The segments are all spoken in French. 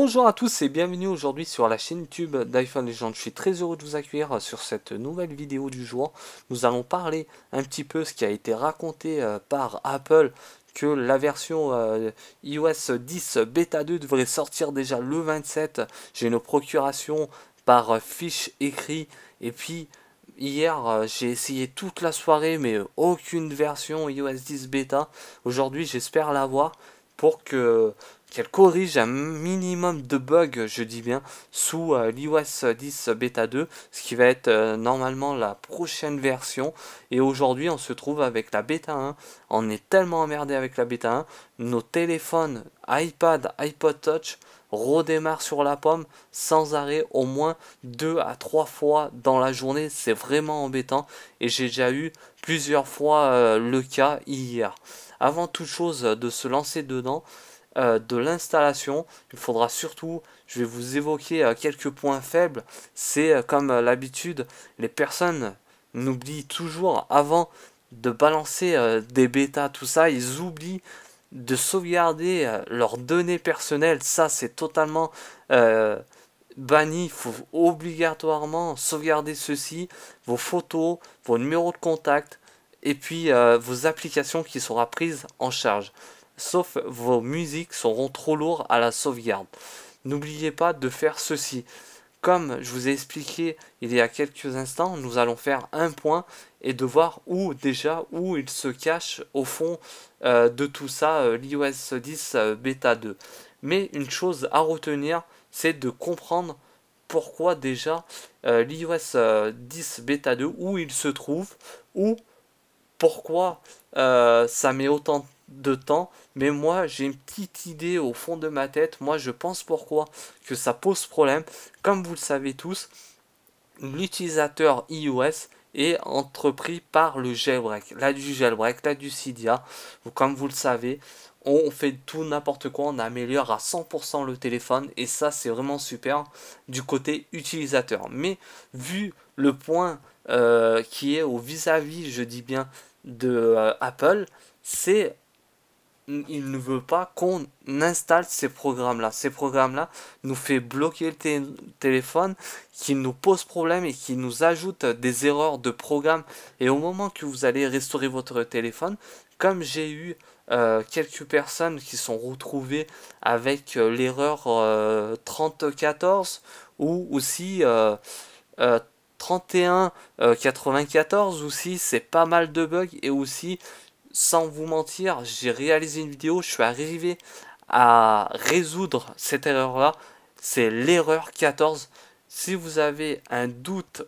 Bonjour à tous et bienvenue aujourd'hui sur la chaîne YouTube d'iPhone Legend. Je suis très heureux de vous accueillir sur cette nouvelle vidéo du jour. Nous allons parler un petit peu ce qui a été raconté par Apple, que la version iOS 10 Beta 2 devrait sortir déjà le 27. J'ai une procuration par fiche écrit et puis hier j'ai essayé toute la soirée mais aucune version iOS 10 Beta. Aujourd'hui j'espère l'avoir pour qu'elle corrige un minimum de bugs, je dis bien, sous l'iOS 10 Beta 2, ce qui va être normalement la prochaine version. Et aujourd'hui, on se trouve avec la Beta 1. On est tellement emmerdé avec la Beta 1. Nos téléphones, iPad, iPod Touch redémarrent sur la pomme sans arrêt au moins 2 à 3 fois dans la journée. C'est vraiment embêtant et j'ai déjà eu plusieurs fois le cas hier. Avant toute chose de se lancer dedans, de l'installation, il faudra surtout, je vais vous évoquer quelques points faibles. C'est comme l'habitude, les personnes n'oublient toujours avant de balancer des bêtas, tout ça, ils oublient de sauvegarder leurs données personnelles. Ça, c'est totalement banni. Il faut obligatoirement sauvegarder ceci, vos photos, vos numéros de contact, et puis vos applications qui seront prises en charge. Sauf vos musiques seront trop lourdes à la sauvegarde. N'oubliez pas de faire ceci. Comme je vous ai expliqué il y a quelques instants, nous allons faire un point et de voir où il se cache au fond de tout ça, l'iOS 10 Beta 2. Mais une chose à retenir, c'est de comprendre pourquoi déjà l'iOS 10 Beta 2, où il se trouve, ou pourquoi ça met autant de temps. Mais moi j'ai une petite idée au fond de ma tête. Moi je pense pourquoi que ça pose problème. Comme vous le savez tous, l'utilisateur iOS est entrepris par le jailbreak. Là du jailbreak, là du Cydia. Comme vous le savez, on fait tout n'importe quoi, on améliore à 100% le téléphone et ça c'est vraiment super du côté utilisateur. Mais vu le point qui est au vis-à-vis, je dis bien, de Apple, c'est il ne veut pas qu'on installe ces programmes-là. Ces programmes-là nous fait bloquer le téléphone, qui nous pose problème et qui nous ajoute des erreurs de programme. Et au moment que vous allez restaurer votre téléphone, comme j'ai eu quelques personnes qui sont retrouvées avec l'erreur 3014 ou aussi 3194 aussi, c'est pas mal de bugs. Et aussi, sans vous mentir, j'ai réalisé une vidéo, je suis arrivé à résoudre cette erreur là, c'est l'erreur 14. Si vous avez un doute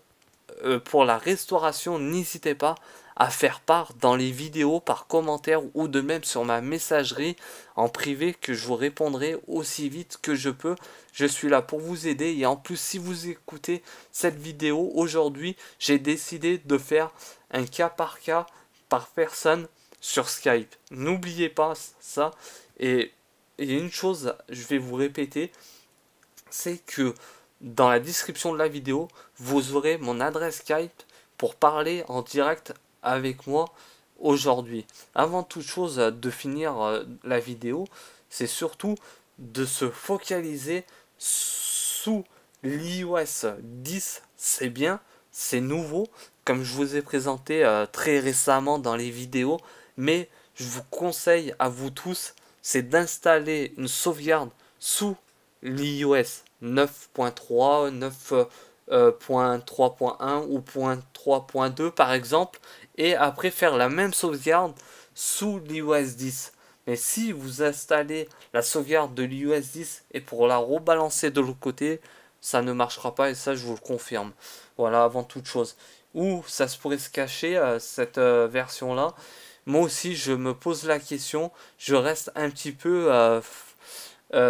pour la restauration, n'hésitez pas à faire part dans les vidéos par commentaire ou de même sur ma messagerie en privé, que je vous répondrai aussi vite que je peux. Je suis là pour vous aider. Et en plus, si vous écoutez cette vidéo aujourd'hui, j'ai décidé de faire un cas par personne sur Skype. N'oubliez pas ça. Et une chose, je vais vous répéter, c'est que dans la description de la vidéo, vous aurez mon adresse Skype pour parler en direct avec moi aujourd'hui. Avant toute chose de finir la vidéo, c'est surtout de se focaliser sous l'iOS 10. C'est bien, c'est nouveau, comme je vous ai présenté très récemment dans les vidéos, mais je vous conseille à vous tous, c'est d'installer une sauvegarde sous l'iOS 9.3, 9.3.1 ou 3.2 par exemple, et après faire la même sauvegarde sous l'iOS 10. Mais si vous installez la sauvegarde de l'iOS 10 et pour la rebalancer de l'autre côté, ça ne marchera pas, et ça je vous le confirme. Voilà, avant toute chose. Où ça se pourrait se cacher cette version là. Moi aussi je me pose la question, je reste un petit peu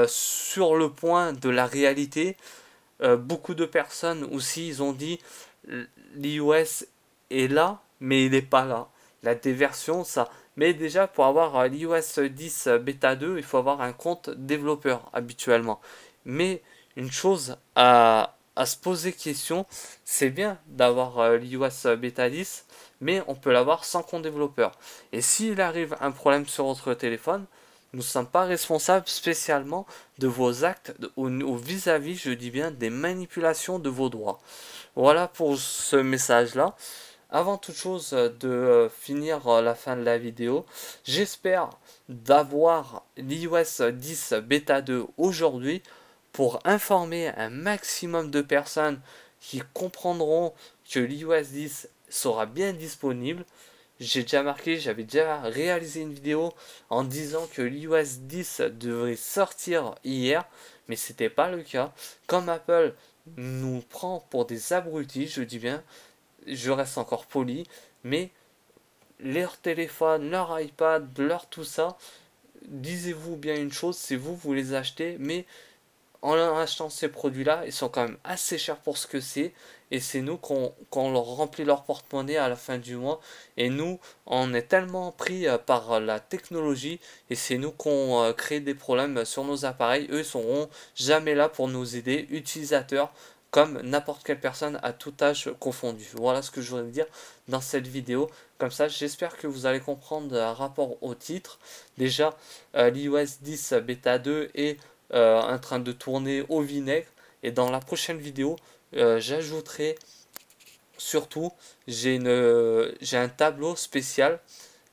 sur le point de la réalité. Beaucoup de personnes aussi, ils ont dit l'iOS est là, mais il n'est pas là. Il a des versions, ça. Mais déjà, pour avoir l'iOS 10 Beta 2, il faut avoir un compte développeur habituellement. Mais une chose à se poser question, c'est bien d'avoir l'iOS Beta 10, mais on peut l'avoir sans compte développeur. Et s'il arrive un problème sur votre téléphone, Nous ne sommes pas responsables spécialement de vos actes au vis-à-vis, je dis bien, des manipulations de vos droits. Voilà pour ce message-là. Avant toute chose de finir la fin de la vidéo, j'espère d'avoir l'iOS 10 Beta 2 aujourd'hui pour informer un maximum de personnes qui comprendront que l'iOS 10 sera bien disponible. J'ai déjà marqué, j'avais déjà réalisé une vidéo en disant que l'iOS 10 devrait sortir hier, mais c'était pas le cas. Comme Apple nous prend pour des abrutis, je dis bien, je reste encore poli, mais leur téléphone, leur iPad, leur tout ça, disez-vous bien une chose, c'est vous, vous les achetez, mais en achetant ces produits-là, ils sont quand même assez chers pour ce que c'est. Et c'est nous qu'on leur remplit leur porte-monnaie à la fin du mois. Et nous, on est tellement pris par la technologie. Et c'est nous qu'on crée des problèmes sur nos appareils. Eux, ils seront jamais là pour nous aider, utilisateurs, comme n'importe quelle personne à tout âge confondu. Voilà ce que je voudrais dire dans cette vidéo. Comme ça, j'espère que vous allez comprendre un rapport au titre. Déjà, l'iOS 10 Beta 2 est en train de tourner au vinaigre. Et dans la prochaine vidéo, j'ajouterai surtout, j'ai un tableau spécial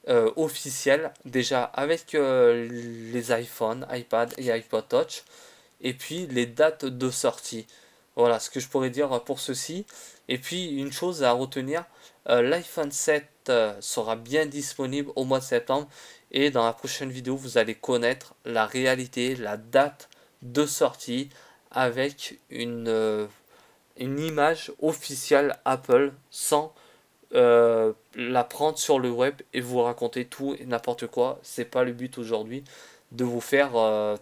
officiel déjà avec les iPhone, iPad et iPod Touch et puis les dates de sortie. Voilà ce que je pourrais dire pour ceci. Et puis une chose à retenir, l'iPhone 7 sera bien disponible au mois de septembre et dans la prochaine vidéo vous allez connaître la réalité, la date de sortie avec une image officielle Apple sans la prendre sur le web et vous raconter tout et n'importe quoi. C'est pas le but aujourd'hui de vous faire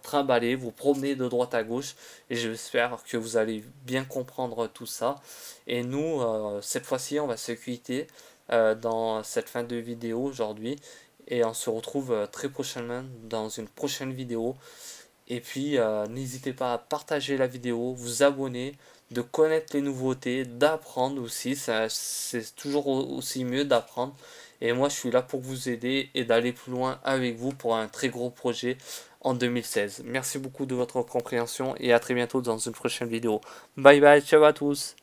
trimballer, vous promener de droite à gauche et j'espère que vous allez bien comprendre tout ça. Et nous, cette fois-ci, on va se quitter dans cette fin de vidéo aujourd'hui et on se retrouve très prochainement dans une prochaine vidéo. Et puis, n'hésitez pas à partager la vidéo, vous abonner, de connaître les nouveautés, d'apprendre aussi. C'est toujours aussi mieux d'apprendre. Et moi, je suis là pour vous aider et d'aller plus loin avec vous pour un très gros projet en 2016. Merci beaucoup de votre compréhension et à très bientôt dans une prochaine vidéo. Bye bye, ciao à tous.